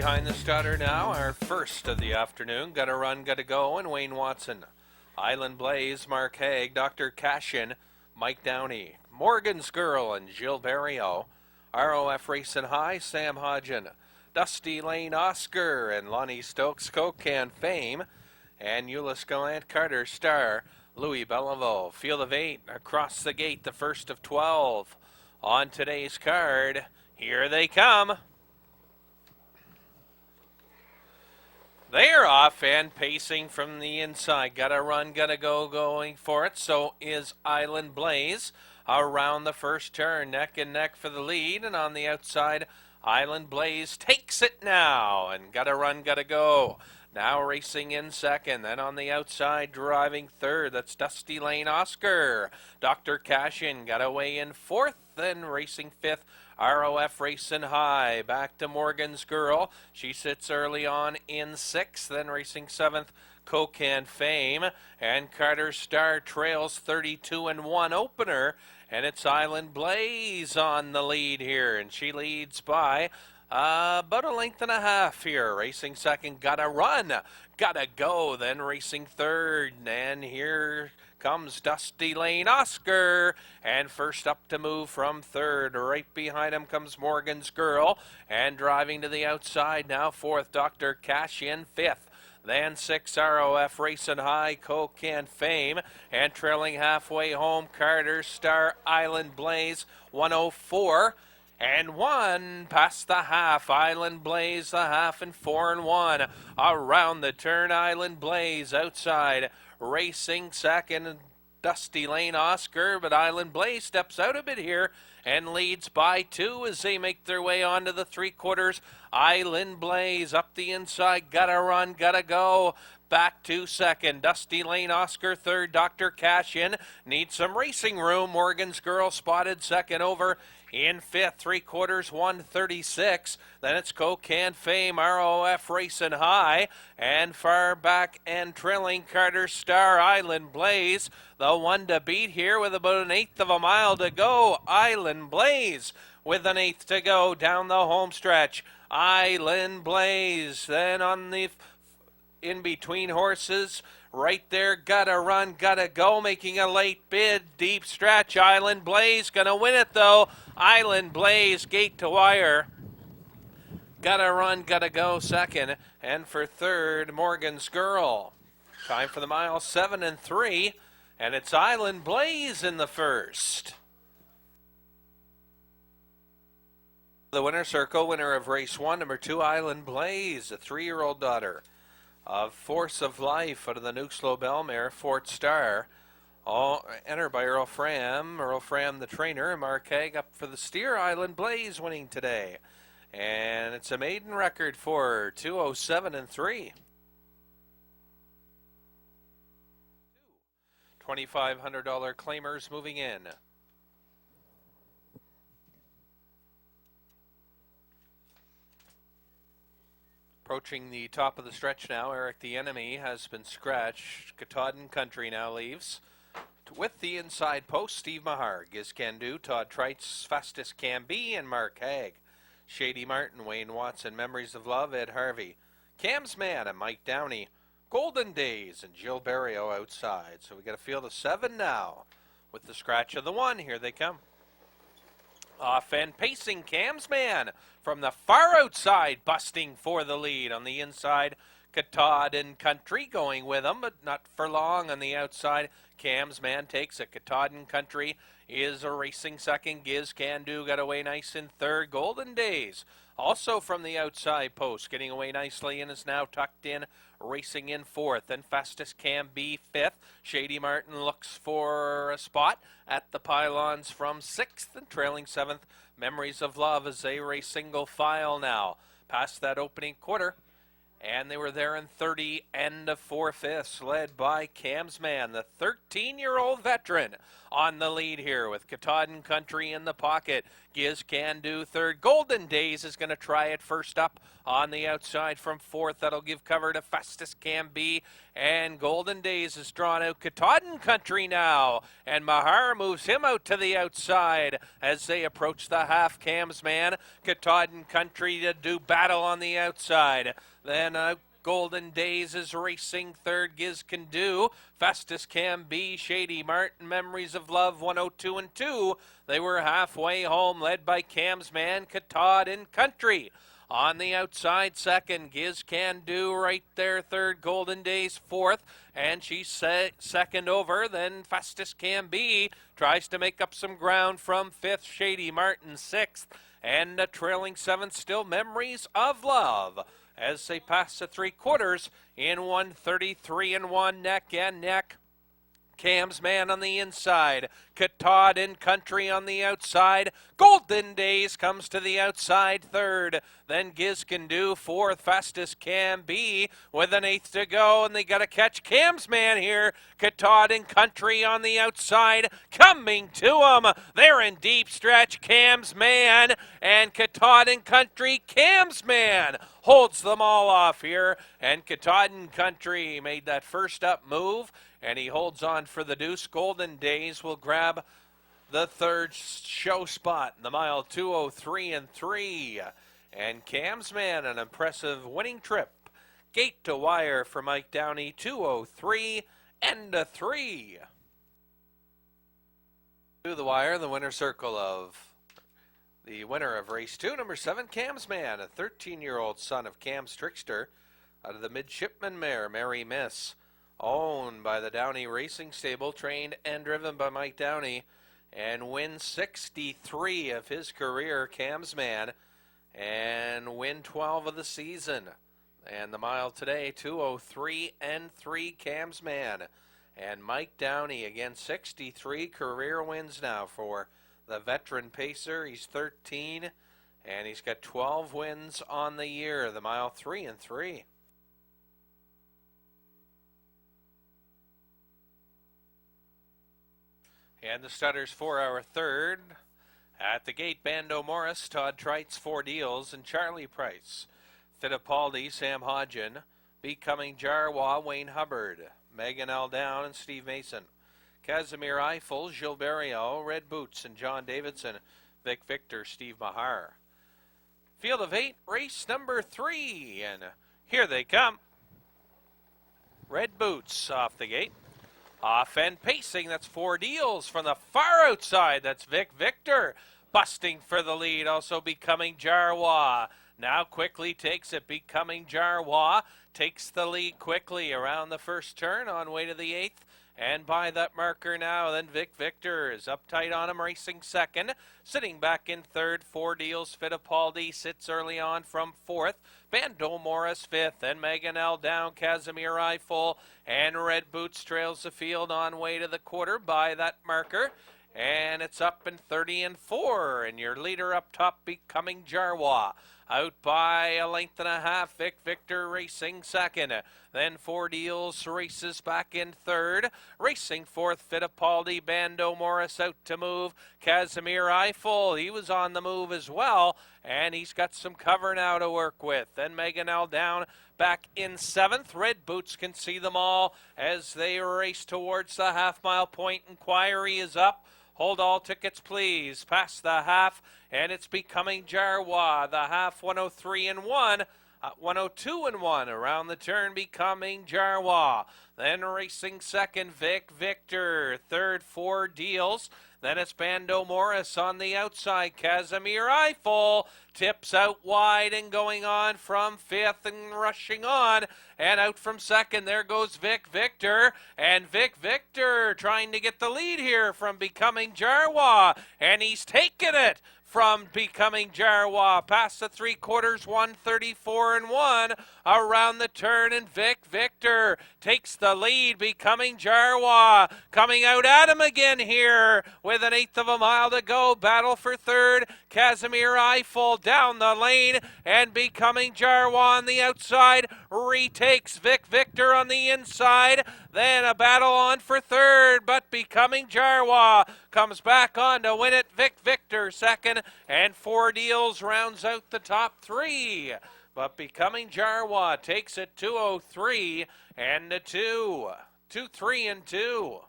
Behind the starter now, our first of the afternoon. Gotta run, gotta go, and Wayne Watson. Island Blaze, Mark Haig, Dr. Cashin, Mike Downey, Morgan's Girl, and Jill Barrio. ROF Racing High, Sam Hodgen, Dusty Lane Oscar, and Lonnie Stokes, Coke Can Fame, and Euless Gallant Carter Star, Louis Bellevaux. Field of 8, across the gate, the first of 12. On today's card, here they come. They're off and pacing from the inside. Gotta run, gotta go, going for it. So is Island Blaze around the first turn. Neck and neck for the lead. And on the outside, Island Blaze takes it now. And gotta run, gotta go. Now racing in second. Then on the outside, driving third. That's Dusty Lane Oscar. Dr. Cashin got away in fourth. Then racing fifth. ROF Racing High, back to Morgan's Girl. She sits early on in sixth, then racing seventh, Coke Can Fame. And Carter Star trails 32-1 opener, and it's Island Blaze on the lead here, and she leads by about a length and a half here. Racing second, gotta run, gotta go, then racing third, and here comes Dusty Lane Oscar, and first up to move from third. Right behind him comes Morgan's Girl, and driving to the outside now fourth, Dr. Cash in fifth. Then six, ROF Racing High, Coke Can Fame, and trailing halfway home, Carter Star, Island Blaze, 104. And one past the half, Island Blaze, the half, and 4-1. Around the turn, Island Blaze outside, racing second, Dusty Lane Oscar, but Island Blaze steps out a bit here and leads by 2 as they make their way onto the three-quarters. Island Blaze up the inside, gotta run, gotta go. Back to second, Dusty Lane Oscar third, Dr. Cashin needs some racing room. Morgan's Girl spotted second over in fifth, three-quarters, 136. Then it's Coke Can Fame, ROF Racing High, and far back and trailing Carter Star, Island Blaze, the one to beat here with about an eighth of a mile to go. Island Blaze with an eighth to go down the home stretch. Island Blaze, then on the in between horses, right there, gotta run, gotta go, making a late bid, deep stretch. Island Blaze gonna win it though. Island Blaze, gate to wire. Gotta run, gotta go second, and for third, Morgan's Girl. Time for the mile, 7 3, and it's Island Blaze in the first. The winner's circle, winner of race 1, number 2, Island Blaze, a 3-year-old daughter of Force of Life out of the Nuxlo Bellmare, Fort Star. All entered by Earl Fram. Earl Fram, the trainer, and Mark Haig up for the steer. Island Blaze winning today. And it's a maiden record for 2:07 3. $2,500 claimers moving in. Approaching the top of the stretch now, Eric the Enemy has been scratched. Katahdin Country now leaves. With the inside post, Steve Mahar, Giz Can Do, Todd Treitz, Fastest Can Be, and Mark Haig. Shady Martin, Wayne Watson, Memories of Love, Ed Harvey. Cam's Man and Mike Downey. Golden Days and Jill Barrio outside. So we got a field of 7 now. With the scratch of the 1, here they come. Off and pacing, Cam's Man from the far outside, busting for the lead. On the inside, Katahdin Country going with him, but not for long. On the outside, Cam's Man takes it. Katahdin Country is a racing second. Giz Can Do got away nice in third. Golden Days also from the outside post, getting away nicely and is now tucked in, racing in fourth. And Fastest Can Be fifth. Shady Martin looks for a spot at the pylons from sixth, and trailing seventh, Memories of Love as they race single file now. Past that opening quarter, And they were there in 30 and 4/5, led by Camsman, the 13-year-old veteran, on the lead here with Katahdin Country in the pocket. Giz Can Do third. Golden Days is going to try it first up on the outside from fourth. That'll give cover to Fastest Can Be. And Golden Days is drawn out. Katahdin Country now. And Mahar moves him out to the outside as they approach the half. Camsman, Katahdin Country to do battle on the outside. Then Golden Days is racing third. Giz Can Do, Fastest Can Be, Shady Martin, Memories of Love, 102 and 2. They were halfway home, led by Camsman, Katahdin Country. On the outside, second, Giz Can Do right there, third. Golden Days, fourth, and she's second over. Then Fastest Can Be tries to make up some ground from fifth. Shady Martin, sixth, and trailing seventh, still Memories of Love, as they pass the three-quarters in 133 and 1, neck and neck. Camsman on the inside, Katahdin Country on the outside. Golden Days comes to the outside third. Then Giz Can Do fourth. Fastest Can Be with an eighth to go, and they got to catch Camsman here. Katahdin Country on the outside, coming to him. They're in deep stretch. Camsman and Katahdin Country. Camsman holds them all off here, and Katahdin Country made that first up move, and he holds on for the deuce. Golden Days will grab the third show spot in the mile, 2:03 and 3. And Camsman, an impressive winning trip. Gate to wire for Mike Downey, 2:03 and 3. To the wire, the winner circle of the winner of race 2, number 7, Camsman, a 13-year-old son of Cam's Trickster, out of the midshipman mare, Merry Miss, owned by the Downey Racing Stable, trained and driven by Mike Downey, and wins 63 of his career, Camsman, and win 12 of the season. And the mile today, 2:03 and 3, Camsman. And Mike Downey, again, 63 career wins now for the veteran pacer. He's 13, and he's got 12 wins on the year, the mile, 3 and 3. And the Stutters 4-hour third. At the gate, Bando Morris, Todd Trites, 4 Deals, and Charlie Price. Fittipaldi, Sam Hodgin, Becoming Jarwa, Wayne Hubbard, Megan L. Down, and Steve Mason. Casimir Eiffel, Gilberto, Red Boots, and John Davidson. Vic Victor, Steve Mahar. Field of 8, race number 3, and here they come. Red Boots off the gate. Off and pacing, that's 4 Deals. From the far outside, that's Vic Victor. Busting for the lead, also Becoming Jarwa. Now quickly takes it. Becoming Jarwa takes the lead quickly around the first turn on way to the 8th. And by that marker now, then Vic Victor is uptight on him, racing second. Sitting back in third, 4 Deals. Fittipaldi sits early on from 4th. Bando Morris 5th. And Megan L. Down, Casimir Eiffel. And Red Boots trails the field on way to the quarter by that marker. And it's up in 30 and 4. And your leader up top, Becoming Jarwa. Out by a length and a half, Vic Victor racing second. Then 4 Deals races back in third. Racing fourth, Fittipaldi. Bando Morris out to move. Casimir Eiffel, he was on the move as well, and he's got some cover now to work with. Then Megan L. Down back in 7th. Red Boots can see them all as they race towards the half-mile point. Inquiry is up. Hold all tickets, please. Past the half, and it's Becoming Jarwa. The half, 103 and 1. 102 and 1 around the turn, Becoming Jarwa. Then racing second, Vic Victor. Third, 4 Deals. Then it's Bando Morris on the outside. Casimir Eiffel tips out wide and going on from 5th and rushing on. And out from second, there goes Vic Victor. And Vic Victor trying to get the lead here from Becoming Jarwa. And he's taken it from Becoming Jarwa. Past the 3/4, 134 and 1. Around the turn, and Victor takes the lead. Becoming Jarwa coming out at him again here with an 1/8 of a mile to go. Battle for third. Casimir Eiffel down the lane, and Becoming Jarwa on the outside retakes Victor on the inside. Then a battle on for third, but Becoming Jarwa comes back on to win it. Victor second, and Four Deals rounds out the top three. But Becoming Jarwa takes it 203 and a 2. 2, 3, and 2.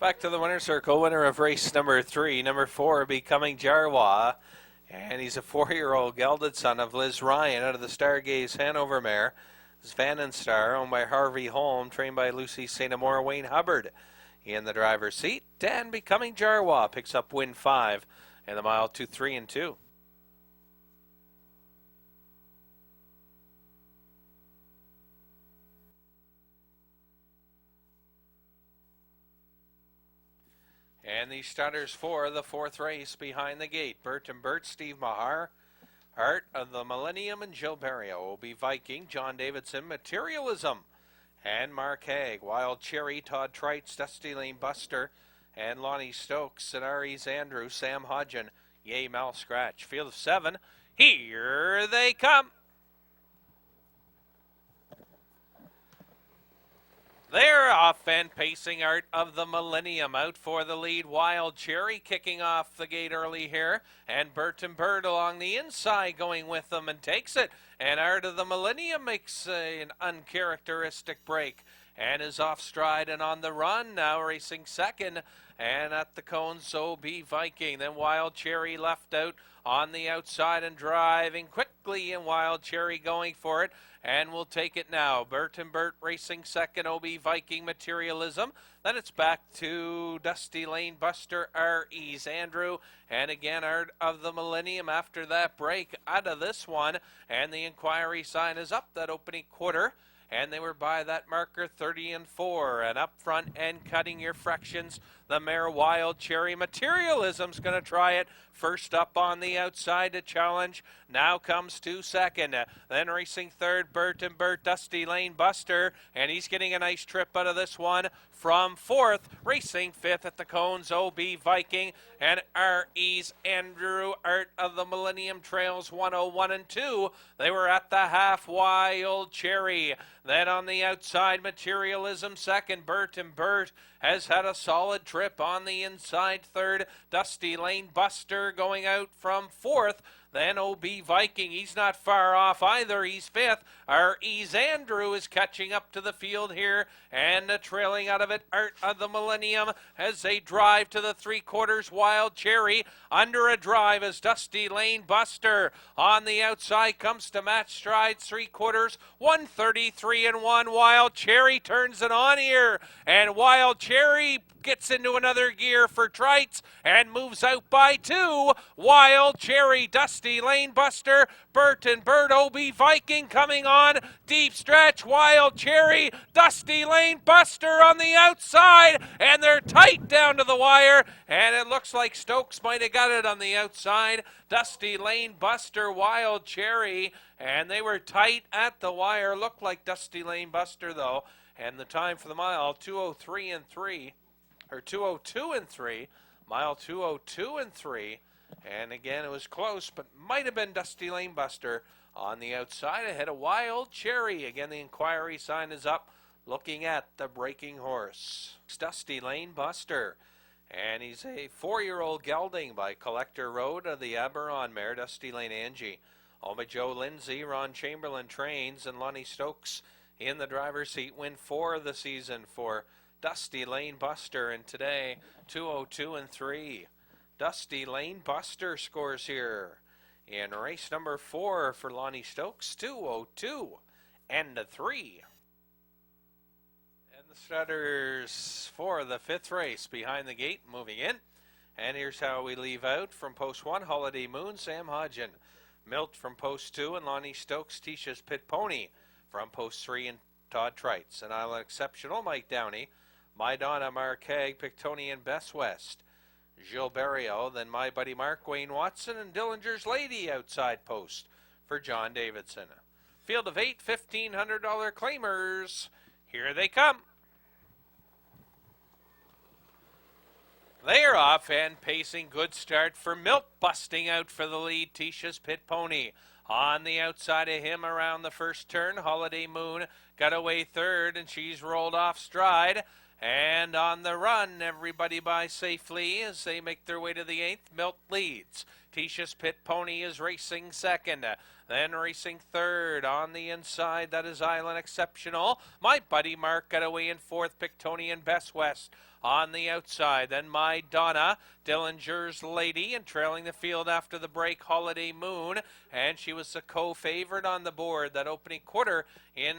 Back to the winner's circle. Winner of race number 3, number 4, Becoming Jarwa. And he's a 4-year-old gelded son of Liz Ryan out of the Stargaze Hanover mare. Svan Star, owned by Harvey Holm, trained by Lucy St. Amour, Wayne Hubbard. In the driver's seat, Dan Becoming Jarwa picks up win 5 in the mile 2, 3, and 2. And the starters for the 4th race behind the gate. Bert, Steve Mahar, Heart of the Millennium, and Jill Barrio will be Viking, John Davidson, Materialism, and Mark Haig. Wild Cherry, Todd Trites, Dusty Lane Buster, and Lonnie Stokes, Sinaris Andrew, Sam Hodgen, Yay Mal Scratch. Field of 7, here they come. They're off and pacing. Art of the Millennium out for the lead. Wild Cherry kicking off the gate early here. And Burton Bird along the inside going with them and takes it. And Art of the Millennium makes an uncharacteristic break and is off stride and on the run now, racing second. And at the cone, so be Viking. Then Wild Cherry left out on the outside and driving quickly, and Wild Cherry going for it. And we'll take it now. Bert racing second, OB Viking, Materialism. Then it's back to Dusty Lane Buster, R.E.'s Andrew. And again, Art of the Millennium after that break out of this one. And the inquiry sign is up that opening quarter. And they were by that marker 30 and 4. And up front and cutting your fractions, the mare Wild Cherry. Materialism's going to try it. First up on the outside to challenge. Now comes to second. Then racing third, Bert, Dusty Lane Buster. And he's getting a nice trip out of this one from fourth. Racing fifth at the cones, OB Viking and R.E.'s Andrew. Art of the Millennium trails 101 and 2. They were at the half, Wild Cherry. Then on the outside, Materialism second. Bert has had a solid trip on the inside third. Dusty Lane Buster going out from fourth. Then OB Viking, he's not far off either. He's fifth. R.E.'s Andrew is catching up to the field here and trailing out of it. Art of the Millennium as they drive to the 3/4. Wild Cherry under a drive as Dusty Lane Buster on the outside comes to match strides 3/4. 133 and 1. Wild Cherry turns it on here, and Wild Cherry gets into another gear for Trites and moves out by 2. Wild Cherry, Dusty Lane Buster, Bert, OB Viking coming on. Deep stretch, Wild Cherry, Dusty Lane Buster on the outside, and they're tight down to the wire, and it looks like Stokes might have got it on the outside. Dusty Lane Buster, Wild Cherry, and they were tight at the wire. Looked like Dusty Lane Buster, though, and the time for the mile, 2:03 and 3. Or 2:02 and 3, mile 2:02 and 3, and again it was close, but might have been Dusty Lane Buster on the outside ahead of Wild Cherry. Again, the inquiry sign is up, looking at the breaking horse. It's Dusty Lane Buster, and he's a 4-year-old gelding by Collector Road of the Aberon mare, Dusty Lane Angie. Owned by Joe Lindsay, Ron Chamberlain trains, and Lonnie Stokes in the driver's seat. Win 4 of the season for Dusty Lane Buster, and today 2:02 and 3. Dusty Lane Buster scores here in race number 4 for Lonnie Stokes, 2:02 and a 3. And the starters for the 5th race behind the gate moving in. And here's how we leave out. From post 1, Holiday Moon, Sam Hodgen. Milt from post 2, and Lonnie Stokes, Tisha's Pit Pony. From post 3, and Todd Trites. And Island Exceptional, Mike Downey. My Donna, Mark Haig, Pictonian, Bess West. Gilles Barrio, then My Buddy Mark, Wayne Watson, and Dillinger's Lady outside post for John Davidson. Field of 8, $1,500 claimers. Here they come. They're off and pacing. Good start for Milt, busting out for the lead. Tisha's Pit Pony. On the outside of him around the first turn, Holiday Moon got away third, and she's rolled off stride. And on the run, everybody by safely as they make their way to the 8th. Milt leads. Tisha's Pit Pony is racing second. Then racing third on the inside, that is Island Exceptional. My Buddy Mark got away in fourth. Pictonian, Bess West on the outside. Then My Donna, Dillinger's Lady, and trailing the field after the break, Holiday Moon. And she was the co-favorite on the board that opening quarter in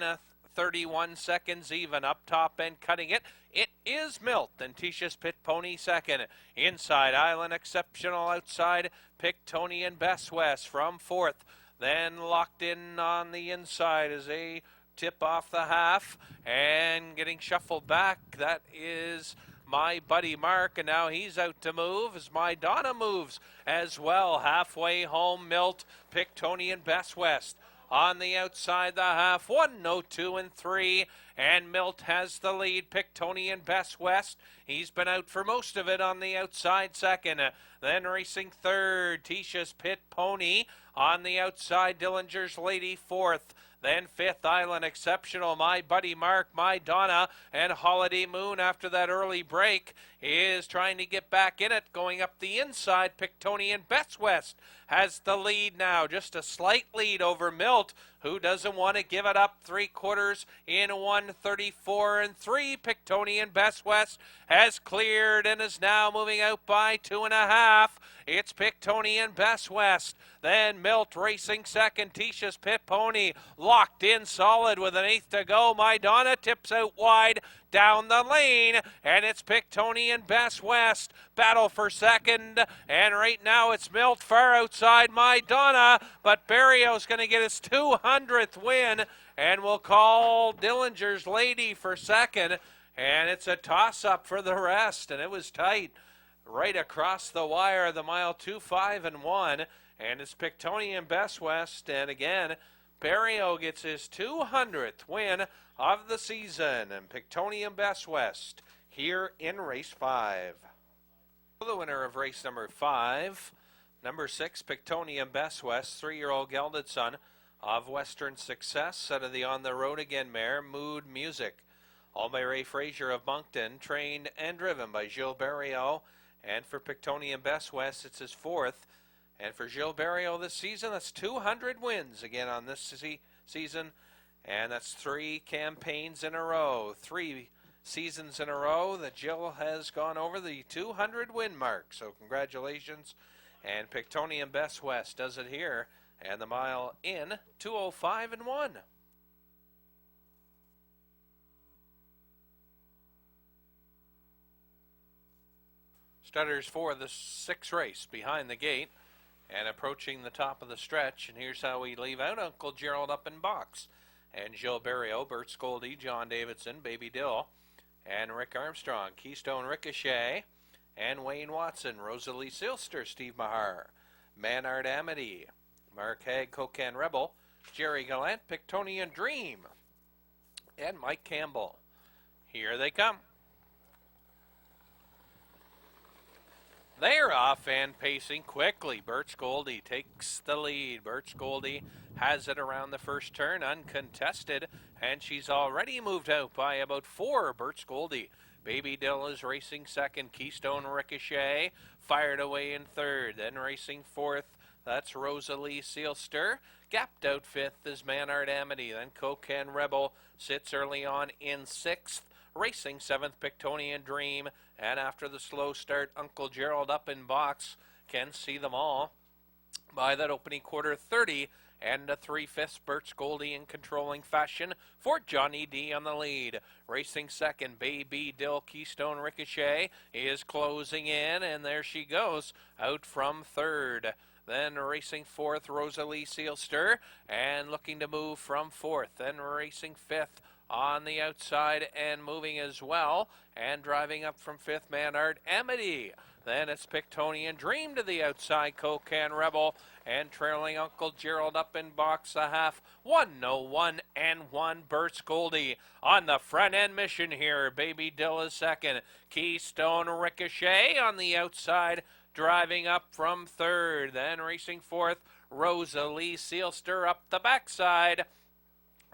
31 seconds even. Up top and cutting it, it is Milt, and Tisha's Pit Pony second. Inside, Island Exceptional. Outside, Pictonian, Bess West from fourth. Then locked in on the inside as they tip off the half and getting shuffled back. That is My Buddy Mark, and now he's out to move as My Donna moves as well. Halfway home, Milt, Pictonian, Bess West. On the outside, the half, 1:02 and 3, and Milt has the lead. Pictonian, Bess West. He's been out for most of it on the outside second. Then racing third, Tisha's Pit Pony. On the outside, Dillinger's Lady fourth. Then fifth, Island Exceptional, My Buddy Mark, My Donna, and Holiday Moon after that early break is trying to get back in it. Going up the inside, Pictonian, Bess West has the lead now. Just a slight lead over Milt, who doesn't want to give it up. 3/4 in 1:34 and 3. Pictonian, Bess West has cleared and is now moving out by 2.5. It's Pictonian, Bess West. Then Milt racing second. Tisha's Pit Pony locked in solid with an 1/8 to go. My Donna tips out wide down the lane, and it's Pictonian, Bess West. Battle for second, and right now it's Milt far outside My Donna, but Barrio's going to get his 200th win, and we'll call Dillinger's Lady for second, and it's a toss-up for the rest, and it was tight right across the wire, the mile 2:5 and 1, and it's Pictonian, Bess West, and again, Barrio gets his 200th win of the season, and Pictonian, Bess West here in race 5. The winner of race number 5, number 6, Pictonian, Bess West, 3-year-old gelded son of Western Success, out of the On the Road Again mare, Mood Music. All by Ray Frazier of Moncton, trained and driven by Gilles Barrio. And for Pictonian, Bess West, it's his 4th. And for Gilles Barrio this season, that's 200 wins again on this season. And that's 3 campaigns in a row, 3 seasons in a row that Gilles has gone over the 200 win mark. So congratulations. And Pictonian, Bess West does it here. And the mile in 2:05 and 1. Starters for the 6th race behind the gate and approaching the top of the stretch. And here's how we leave out Uncle Gerald up in box. And Gilles Barrio, Bert Scoldy, John Davidson, Baby Dill, and Rick Armstrong, Keystone Ricochet, and Wayne Watson, Rosalie Silster, Steve Mahar, Manard Amity, Mark Haig, Cocan Rebel, Jerry Gallant, Pictonian Dream, and Mike Campbell. Here they come. They're off and pacing quickly. Bert Scoldy takes the lead. Bert Scoldy has it around the first turn, uncontested, and she's already moved out by about 4. Bert Scoldy. Baby Dill is racing second. Keystone Ricochet fired away in third. Then racing fourth, that's Rosalie Sealster. Gapped out fifth is Manard Amity. Then Cocan Rebel sits early on in sixth. Racing seventh, Pictonian Dream. And after the slow start, Uncle Gerald up in box can see them all. by that opening quarter 30 and a 3/5 Birch Goldie in controlling fashion for Johnny D on the lead. Racing second, Baby Dill Keystone Ricochet is closing in, and there she goes out from third. Then racing fourth, Rosalie Sealster, and looking to move from fourth. Then racing fifth on the outside and moving as well, and driving up from fifth, Manard Amity. Then it's Pictonian Dream to the outside, Cocan Rebel, and trailing Uncle Gerald up in box a half, 101 and 1 Birch Goldie. On the front end mission here, Baby Dill is second, Keystone Ricochet on the outside, driving up from third. Then racing fourth, Rosalie Sealster up the backside.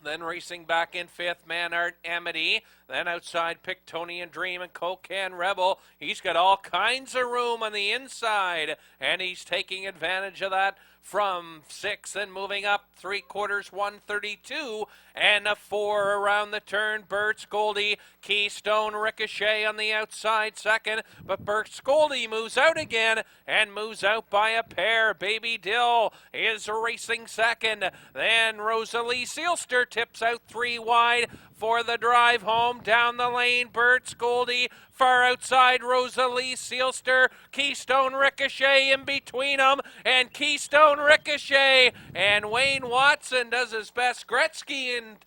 Then racing back in fifth, Manart Amity. Then outside, Pictonian Dream and Cocan Rebel. He's got all kinds of room on the inside, and he's taking advantage of that from sixth and moving up 3/4, 132, and a 4 around the turn. Birch Goldie, Keystone Ricochet on the outside second, but Birch Goldie moves out again and moves out by a pair. Baby Dill is racing second. Then Rosalie Sealster tips out 3 wide for the drive home down the lane. Birch Goldie far outside, Rosalie Sealster, Keystone Ricochet in between them, and Keystone Ricochet, and Wayne Watson does his best Gretzky in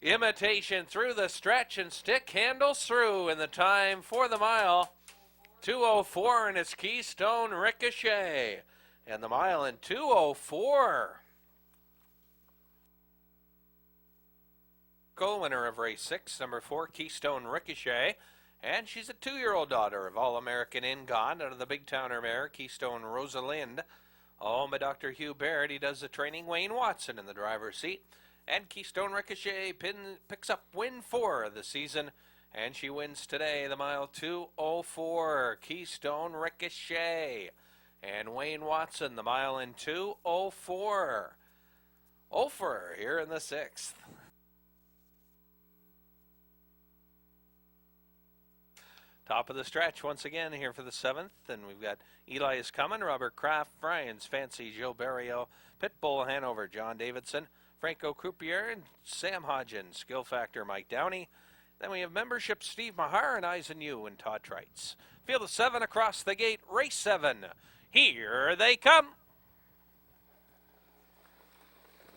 imitation through the stretch and stick handles through, and the time for the mile 2:04, and it's Keystone Ricochet, and the mile in 2:04. Winner of race 6, number 4, Keystone Ricochet, and she's a 2-year-old daughter of All-American Ingon out of the Big Towner mare, Keystone Rosalind. Owned by Dr. Hugh Baird. He does the training. Wayne Watson in the driver's seat, and Keystone Ricochet picks up win 4 of the season, and she wins today the mile 2:04. Keystone Ricochet and Wayne Watson, the mile in 2:04. Ofer here in the 6th. Top of the stretch once again here for the 7th, and we've got Eli is coming, Robert Kraft, Brian's Fancy, Joe Barrio, Pitbull Hanover, John Davidson, Franco Croupier, and Sam Hodgins, Skill Factor, Mike Downey. Then we have membership, Steve Mahar, and Eisen Yu, and Todd Trites. Field of 7 across the gate, race 7. Here they come.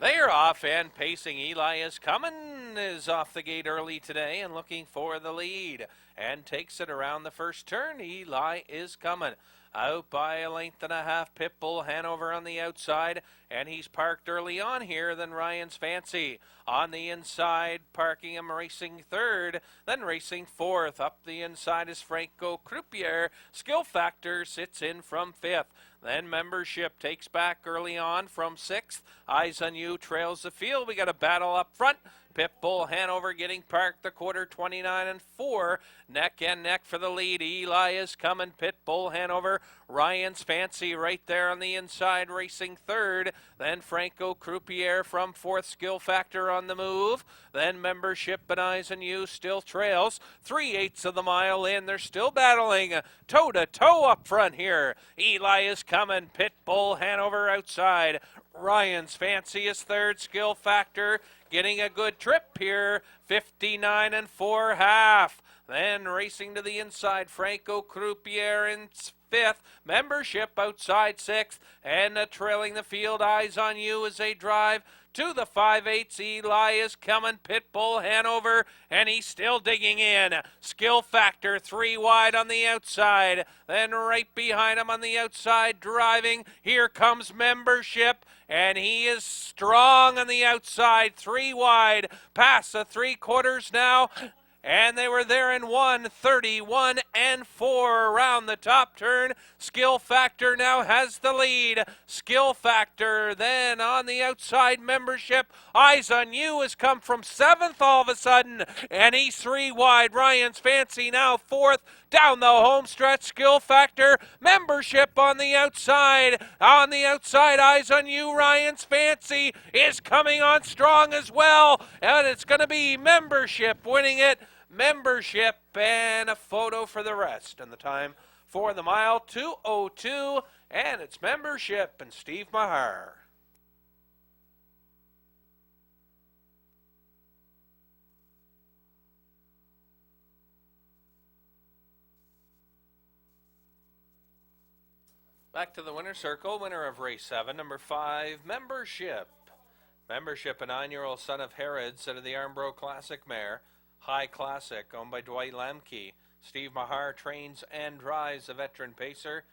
They're off and pacing. Eli is coming, is off the gate early today and looking for the lead, and takes it around the first turn. Eli is coming. Out by a length and a half, Pitbull Hanover on the outside, and he's parked early on here than Ryan's Fancy. On the inside, parking him, racing third, then racing fourth. Up the inside is Franco Croupier. Skill Factor sits in from fifth. Then membership takes back early on from sixth. Eyes on You trails the field. We got a battle up front. Pitbull Hanover getting parked the quarter, 29 and 4. Neck and neck for the lead. Eli is coming. Pitbull Hanover. Ryan's Fancy right there on the inside, racing third. Then Franco Croupier from fourth. Skill Factor on the move. Then membership and Eyes on You still trails. 3/8 of the mile in. They're still battling toe to toe up front here. Eli is coming. Pitbull Hanover outside. Ryan's Fancy is third. Skill Factor getting a good trip here, 59 and 4/2. Then racing to the inside, Franco Croupier in fifth. Membership outside sixth, and trailing the field. Eyes on You as they drive to the 5/8. Eli is coming. Pitbull Hanover, and he's still digging in. Skill Factor 3 wide on the outside. Then right behind him on the outside driving, here comes membership, and he is strong on the outside. 3 wide past the 3/4 now. And they were there in 1:31 and 4 around the top turn. Skill Factor now has the lead. Skill Factor then on the outside, membership. Eyes on You has come from 7th all of a sudden, and he's 3 wide. Ryan's Fancy now 4th. Down the home stretch, Skill Factor, membership on the outside. On the outside, Eyes on You, Ryan's Fancy is coming on strong as well. And it's going to be membership winning it. Membership, and a photo for the rest. And the time for the mile, 2:02, and it's Membership and Steve Mahar. Back to the winner's circle. Winner of race 7, number 5, Membership. Membership, a 9-year-old son of Herod's out of the Armbro Classic mare. High Classic, owned by Dwight Lemke. Steve Mahar trains and drives a veteran pacer.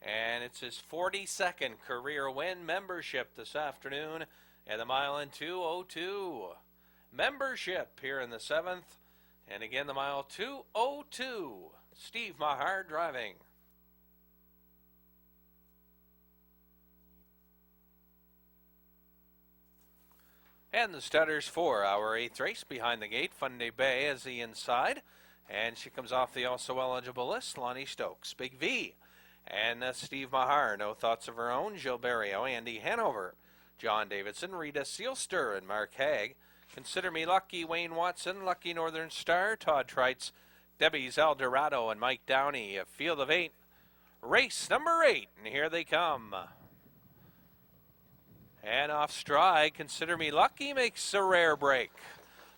And it's his 42nd career win. Membership this afternoon at the mile in 2:02. Membership here in the 7th. And again, the mile 2:02. Steve Mahar driving. And the starters for our 8th race behind the gate. Funday Bay as the inside. And she comes off the also eligible list. Lonnie Stokes, Big V. And Steve Mahar, no thoughts of her own. Jill Barrio, Andy Hanover, John Davidson, Rita Sealster, and Mark Haig. Consider Me Lucky, Wayne Watson, Lucky Northern Star, Todd Trites, Debbie's Eldorado, and Mike Downey. A field of 8. Race number 8, and here they come. And off stride, Consider Me Lucky makes a rare break.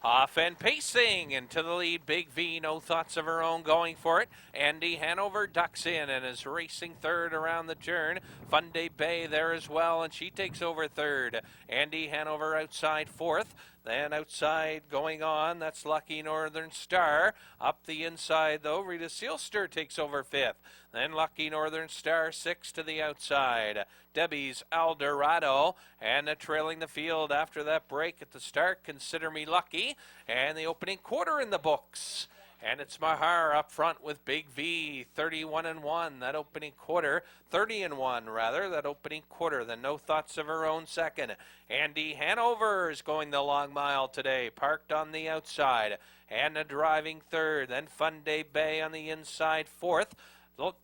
Off and pacing into the lead, Big V, no thoughts of her own, going for it. Andy Hanover ducks in and is racing third around the turn. Funday Bay there as well, and she takes over third. Andy Hanover outside 4th. Then outside going on, that's Lucky Northern Star. Up the inside, though, Rita Sealster takes over 5th. Then Lucky Northern Star 6th to the outside. Debbie's Eldorado, and trailing the field after that break at the start, Consider Me Lucky, and the opening quarter in the books. And it's Mahar up front with Big V, 31-1, that opening quarter, 30-1 rather, that opening quarter. Then no thoughts of her own second. Andy Hanover is going the long mile today, parked on the outside. And driving third, then Funday Bay on the inside 4th.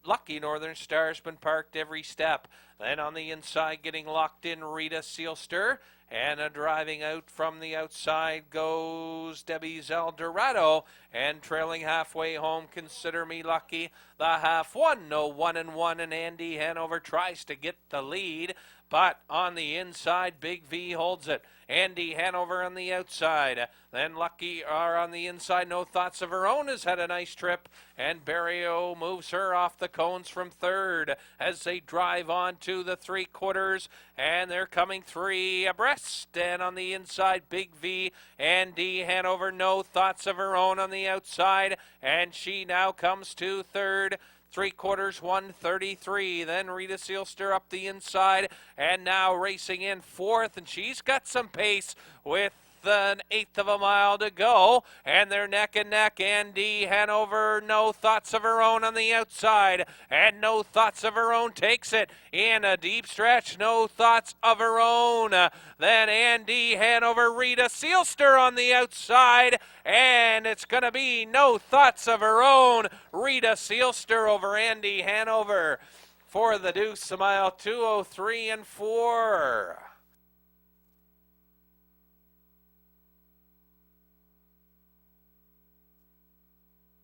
Lucky Northern Star's been parked every step. Then on the inside getting locked in, Rita Sealster. And driving out from the outside goes Debbie's Eldorado. And trailing halfway home, Consider Me Lucky. The half one, no 1-1, and Andy Hanover tries to get the lead. But on the inside, Big V holds it. Andy Hanover on the outside. Then Lucky are on the inside. No thoughts of her own has had a nice trip. And Barrio moves her off the cones from third as they drive on to the 3/4. And they're coming 3 abreast. And on the inside, Big V. Andy Hanover, no thoughts of her own on the outside. And she now comes to third. 3/4, 1:33. Then Rita Sealster up the inside, and now racing in 4th, and she's got some pace with an 1/8 of a mile to go, and they're neck and neck. Andy Hanover, no thoughts of her own on the outside, and no thoughts of her own takes it in a deep stretch. No thoughts of her own. Then Andy Hanover, Rita Sealster on the outside, and it's going to be no thoughts of her own. Rita Sealster over Andy Hanover for the deuce, a mile 2:03 and 4.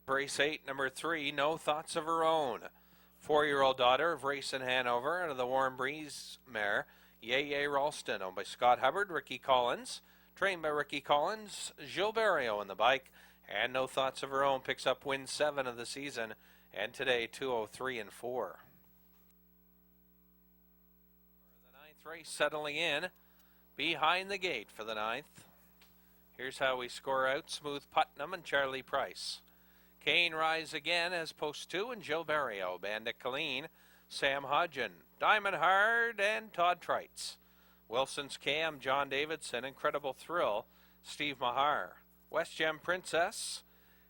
Race 8, number 3, no thoughts of her own. 4-year-old daughter of Racing Hanover out of the Warm Breeze mare, Yay Ralston, owned by Scott Hubbard, Ricky Collins, trained by Ricky Collins, Jill Barrio on the bike, and no thoughts of her own picks up win 7 of the season, and today 2:03 and 4. The 9th race settling in behind the gate for the 9th. Here's how we score out: Smooth Putnam and Charlie Price. Kane Rise Again as post 2, and Jill Barrio, Bandit Colleen, Sam Hodgen, Diamond Hard, and Todd Trites. Wilson's Cam, John Davidson, Incredible Thrill, Steve Mahar, West Gem Princess,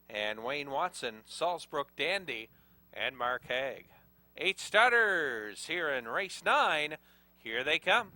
and Wayne Watson, Salzbrook Dandy, and Mark Haig. 8 starters here in race 9. Here they come.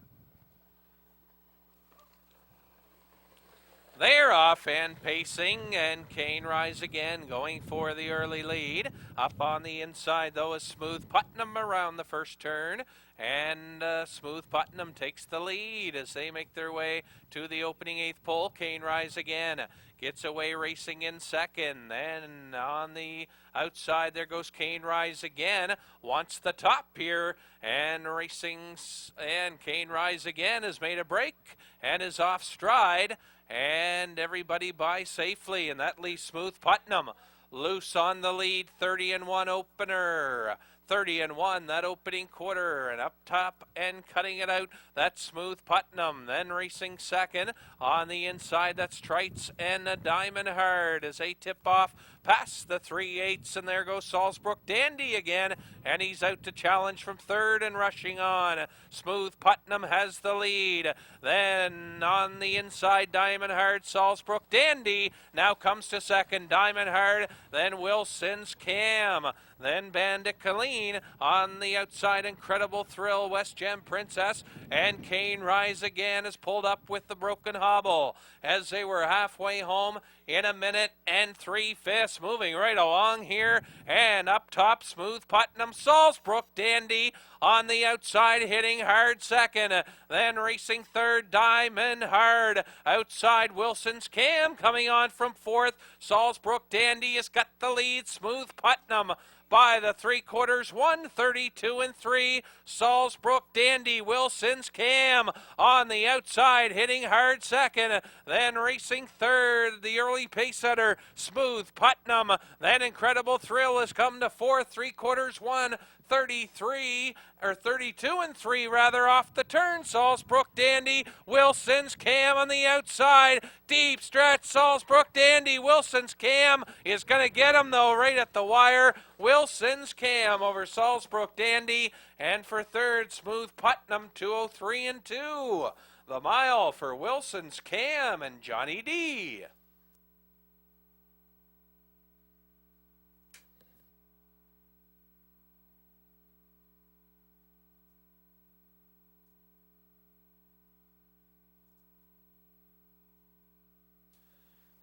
They're off and pacing, and Kane Rise Again going for the early lead. Up on the inside, though, is Smooth Putnam around the first turn. And Smooth Putnam takes the lead as they make their way to the opening 8th pole. Kane Rise Again gets away racing in second. Then on the outside there goes Kane Rise again, wants the top here, and Kane Rise again has made a break and is off stride, and everybody by safely, and that leaves Smooth Putnam loose on the lead. 30-1 opener. 30-1 that opening quarter, and up top and cutting it out, that's Smooth Putnam. Then racing second on the inside, that's Trites and Diamond Hard as they tip off past the 3/8, and there goes Salzbrook Dandy again, and he's out to challenge from third and rushing on. Smooth Putnam has the lead. Then on the inside, Diamond Hard, Salzbrook Dandy now comes to second. Diamond Hard, then Wilson's Cam, then Bandit Colleen on the outside. Incredible Thrill, West Gem Princess, and Kane Rise again is pulled up with the broken hobble as they were halfway home in 1 minute and 3/5. Moving right along here, and up top, Smooth Putnam, Salzbrook Dandy on the outside, hitting hard second. Then racing third, Diamond Hard. Outside, Wilson's Cam coming on from fourth. Salzbrook Dandy has got the lead. Smooth Putnam by the 3/4, 1:32.3. Salzbrook Dandy, Wilson's Cam on the outside, hitting hard second. Then racing third, the early pace setter, Smooth Putnam. Then Incredible Thrill has come to fourth, 3/4, 1:32.3 rather, off the turn. Salzbrook Dandy, Wilson's Cam on the outside. Deep stretch, Salzbrook Dandy, Wilson's Cam is going to get him though right at the wire. Wilson's Cam over Salzbrook Dandy, and for third, Smooth Putnam, 2:03.2. The mile for Wilson's Cam and Johnny D.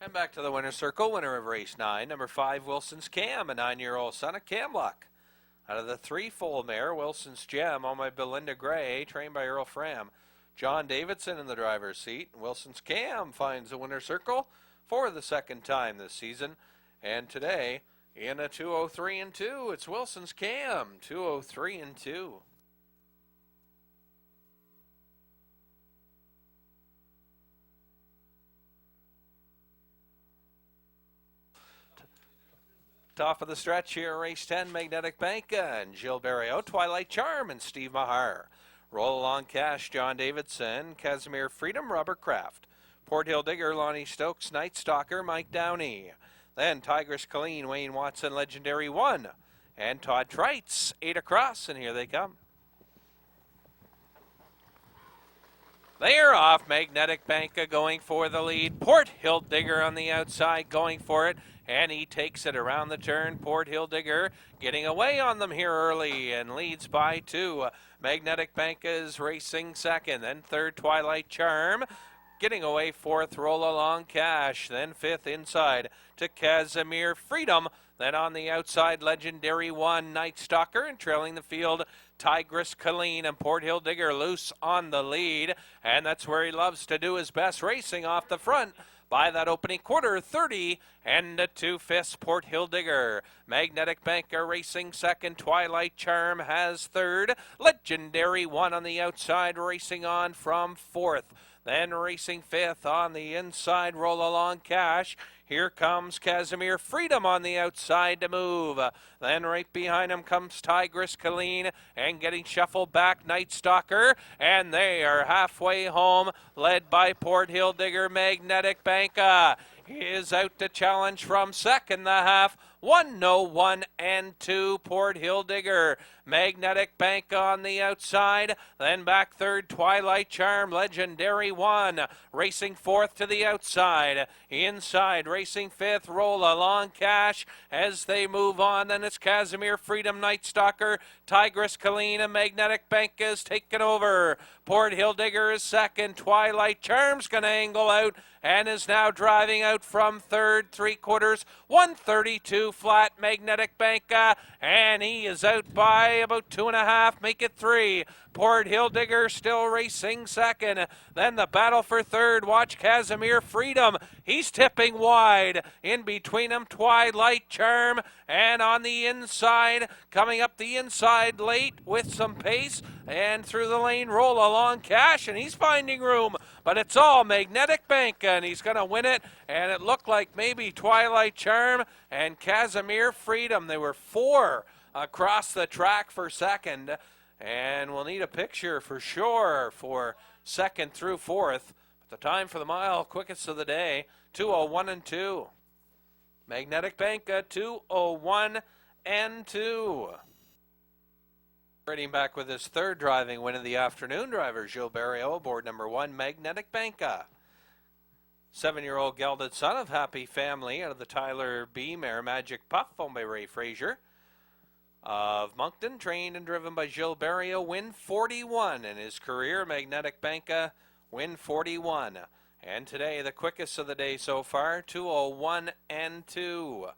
And back to the winner's circle, winner of race 9, number 5, Wilson's Cam, a 9-year-old son of Camluck. Out of the 3-foal mare, Wilson's Gem, owned by Belinda Gray, trained by Earl Fram. John Davidson in the driver's seat. Wilson's Cam finds the winner's circle for the second time this season. And today, in a 2:03.2, it's Wilson's Cam, 2:03.2. Top of the stretch here, race 10, Magnetic Banka and Jill Barrio, Twilight Charm and Steve Mahar. Roll Along Cash, John Davidson, Casimir Freedom, Robert Kraft. Port Hill Digger, Lonnie Stokes, Night Stalker, Mike Downey. Then Tigress Colleen, Wayne Watson, Legendary 1. And Todd Trites, 8 across, and here they come. They're off. Magnetic Banka going for the lead. Port Hill Digger on the outside going for it, and he takes it around the turn. Port Hill Digger getting away on them here early and leads by 2. Magnetic Banka is racing second. Then third, Twilight Charm. Getting away fourth, Roll Along Cash. Then fifth, inside to Casimir Freedom. Then on the outside, Legendary 1, Night Stalker, and trailing the field, Tigress Colleen and Port Hill Digger loose on the lead. And that's where he loves to do his best, racing off the front by that opening quarter, 30 2/5, Port Hill Digger. Magnetic Banka racing second. Twilight Charm has third. Legendary 1 on the outside, racing on from fourth. Then racing fifth on the inside, Roll Along Cash. Here comes Casimir Freedom on the outside to move. Then right behind him comes Tigress Colleen, and getting shuffled back, Night Stalker. And they are halfway home, led by Port Hill Digger. Magnetic Banka is out to challenge from second the half. 1:01.2, Port Hill Digger. Magnetic Banka on the outside. Then back third, Twilight Charm, Legendary 1. Racing fourth to the outside. Inside, racing fifth, Roll Along Cash. As they move on, then it's Casimir Freedom, Night Stalker, Tigress Colleen, and Magnetic Banka is taken over. Port Hill Digger is second. Twilight Charm's going to angle out and is now driving out from third, 3/4, 1:32. 2 flat, Magnetic Banka, and he is out by about 2.5, make it 3. Port Hill Digger still racing second. Then the battle for third. Watch Casimir Freedom. He's tipping wide. In between them, Twilight Charm. And on the inside, coming up the inside late with some pace. And through the lane, Roll Along Cash. And he's finding room. But it's all Magnetic Banka. And he's going to win it. And it looked like maybe Twilight Charm and Casimir Freedom. They were 4 across the track for second. And we'll need a picture for sure for second through fourth. But the time for the mile, quickest of the day, 2:01 and 2. Magnetic Banka, 2:01 and 2. Riding back with his third driving win of the afternoon, driver Gilles Barrio aboard number 1, Magnetic Banka. 7-year-old gelded son of Happy Family out of the Tyler B. Mare Magic Puff, owned by Ray Frazier of Moncton, trained and driven by Gilles Barrio, win 41 in his career. Magnetic Banka, win 41. And today, the quickest of the day so far, 2:01 and 2.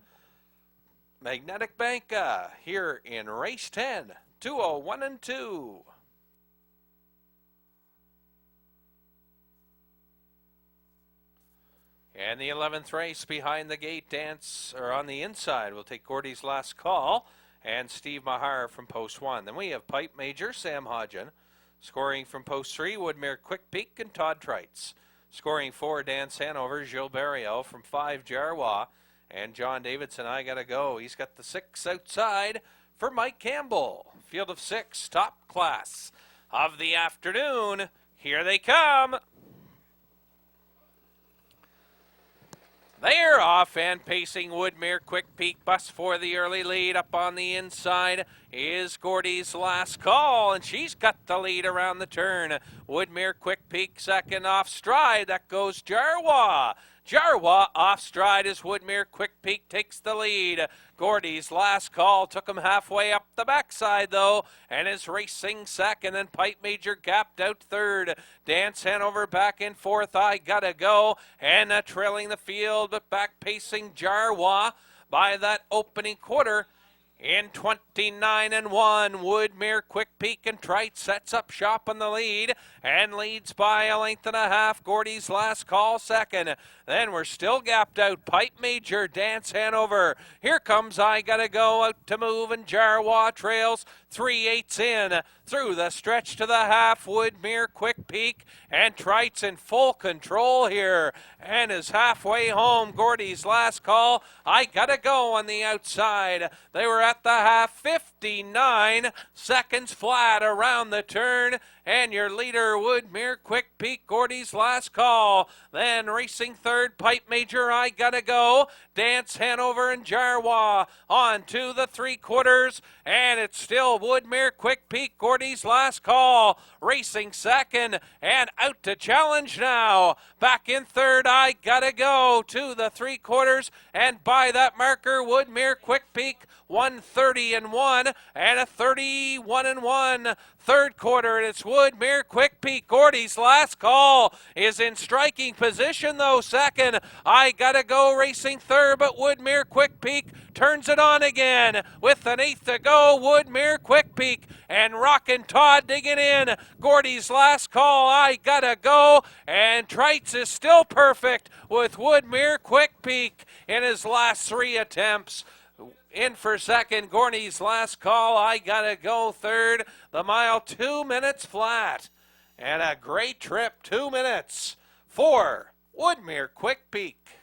Magnetic Banka here in race 10, 2:01 and 2. And the 11th race behind the gate dance, or on the inside, will take Gordy's Last Call and Steve Mahar from post 1. Then we have Pipe Major, Sam Hodgen. Scoring from post 3, Woodmere Quick Peak and Todd Trites. Scoring 4, Dance Hanover, Gilles Barrio. From 5, Jarwa. And John Davidson, I gotta go. He's got the 6 outside for Mike Campbell. Field of 6, top class of the afternoon. Here they come. They're off and pacing. Woodmere Quick Peak bus for the early lead. Up on the inside is Gordy's Last Call, and she's got the lead around the turn. Woodmere Quick Peak second off stride. That goes Jarwa. Jarwa off stride as Woodmere Quick Peak takes the lead. Gordy's Last Call took him halfway up the backside, though, and is racing second. And Pipe Major gapped out third. Dance Hanover back in fourth. I gotta go. And trailing the field, but back pacing Jarwa by that opening quarter. In 29 and 1, Woodmere Quick Peak and Trite sets up shop on the lead and leads by a length and a half. Gordy's Last Call second. Then we're still gapped out. Pipe Major, Dance Hanover. Here comes I Gotta Go out to move, and Jarwa trails 3/8 in through the stretch to the half. Woodmere Quick Peak and Trite's in full control here and is halfway home. Gordy's Last Call, I Gotta Go on the outside. They were at the half, 59 seconds flat around the turn. And your leader, Woodmere Quick Peak, Gordy's Last Call. Then racing third, Pipe Major, I Gotta Go. Dance Hanover and Jarwa on to the 3/4. And it's still Woodmere Quick Peak, Gordy's Last Call. Racing second and out to challenge now. Back in third, I Gotta Go to the 3/4. And by that marker, Woodmere Quick Peak, 1:30 and 1 and a 31 and 1 third quarter, and it's Woodmere Quick Peak. Gordy's Last Call is in striking position, though, second. I Gotta Go racing third, but Woodmere Quick Peak turns it on again with an 1/8 to go. Woodmere Quick Peak and Rockin' Todd digging in. Gordy's Last Call, I Gotta Go, and Trites is still perfect with Woodmere Quick Peak in his last 3 attempts. In for second, Gordy's Last Call, I Gotta Go third. The mile 2 minutes flat. And a great trip, 2 minutes for Woodmere Quick Peak.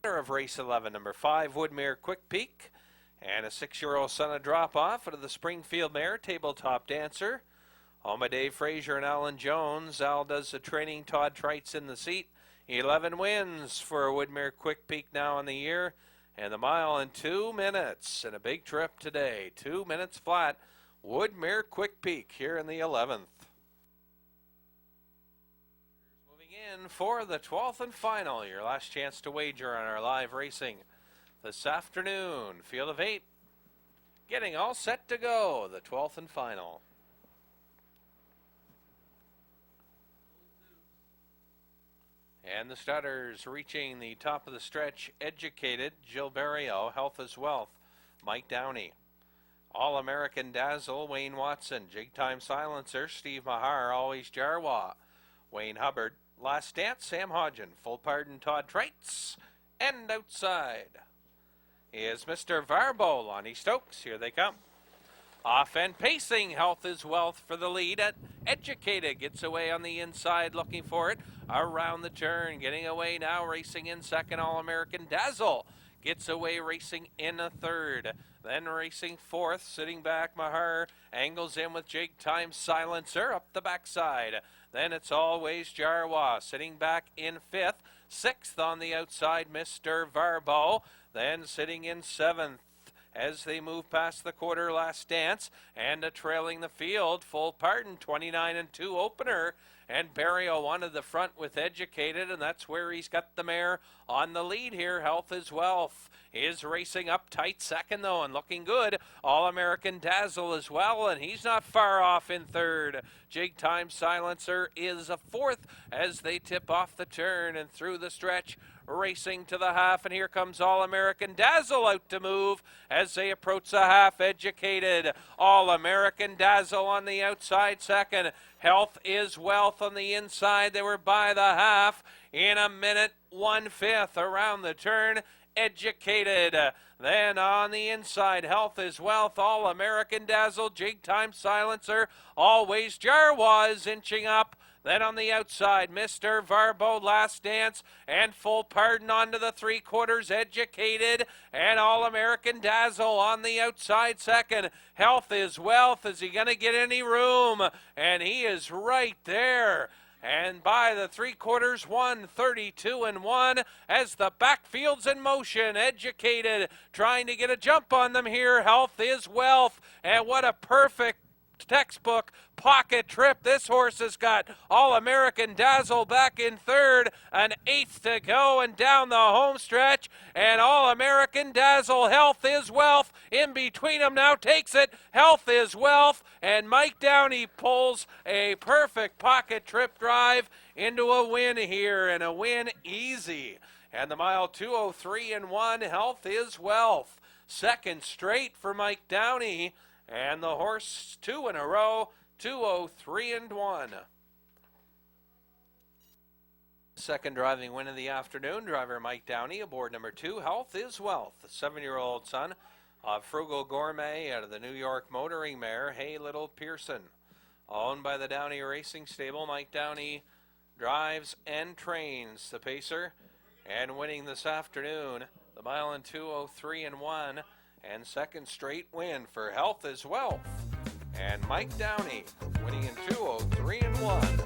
Winner of race 11, number 5, Woodmere Quick Peak. And a 6-year-old son of Drop Off out of the Springfield Mare, Tabletop Dancer. Owned by Dave Frazier and Alan Jones. Al does the training, Todd Trites in the seat. 11 wins for Woodmere Quick Peak now in the year. And the mile in 2 minutes. And a big trip today. 2 minutes flat. Woodmere Quick Peak here in the 11th. Moving in for the 12th and final. Your last chance to wager on our live racing this afternoon. Field of 8. Getting all set to go. The 12th and final. And the starters reaching the top of the stretch, Educated, Gilberto, Health is Wealth, Mike Downey. All-American Dazzle, Wayne Watson. Jig Time Silencer, Steve Mahar, Always Jarwa. Wayne Hubbard. Last Dance, Sam Hodgen. Full Pardon, Todd Treitz. And outside is Mr. Varbo, Lonnie Stokes. Here they come. Off and pacing, Health is Wealth for the lead. Educated gets away on the inside, looking for it. Around the turn, getting away now, racing in second. All-American Dazzle gets away, racing in a third. Then racing fourth, sitting back, Mahar angles in with Jig Time Silencer up the backside. Then it's Always Jarwa, sitting back in fifth. Sixth on the outside, Mr. Varbo. Then sitting in seventh as they move past the quarter, Last Dance. And trailing the field, Full Pardon, 29-2 opener. And Barrio wanted the front with Educated, and that's where he's got the mare on the lead here. Health is Wealth is racing up tight second, though, and looking good. All-American Dazzle as well, and he's not far off in third. Jig Time Silencer is a fourth as they tip off the turn and through the stretch. Racing to the half, and here comes All-American Dazzle out to move as they approach the half. Educated, All-American Dazzle on the outside second. Health is Wealth on the inside. They were by the half in a minute 1/5 around the turn. Educated. Then on the inside, Health is Wealth, All-American Dazzle, Jig Time Silencer, Always Jarwa is inching up. Then on the outside, Mr. Varbo, Last Dance, and Full Pardon onto the three-quarters, Educated, and All-American Dazzle on the outside second. Health is Wealth. Is he going to get any room? And he is right there. And by the three-quarters, 1:32-1 as the backfield's in motion. Educated, trying to get a jump on them here. Health is Wealth. And what a perfect textbook pocket trip this horse has got. All-American Dazzle back in third, an eighth to go, and down the home stretch, and All-American Dazzle, Health is Wealth, in between them now, takes it. Health is Wealth, and Mike Downey pulls a perfect pocket trip drive into a win here, and a win easy. And the mile 2:03-1, Health is Wealth. Second straight for Mike Downey. And the horse 2 in a row, 2:03-1. Second driving win of the afternoon, driver Mike Downey aboard number 2, Health is Wealth, the 7-year-old son of Frugal Gourmet out of the New York motoring mare, Hey Little Pearson. Owned by the Downey Racing Stable, Mike Downey drives and trains the pacer, and winning this afternoon, the mile in 2:03-1. And second straight win for Health is Wealth. And Mike Downey winning in 2:03-1.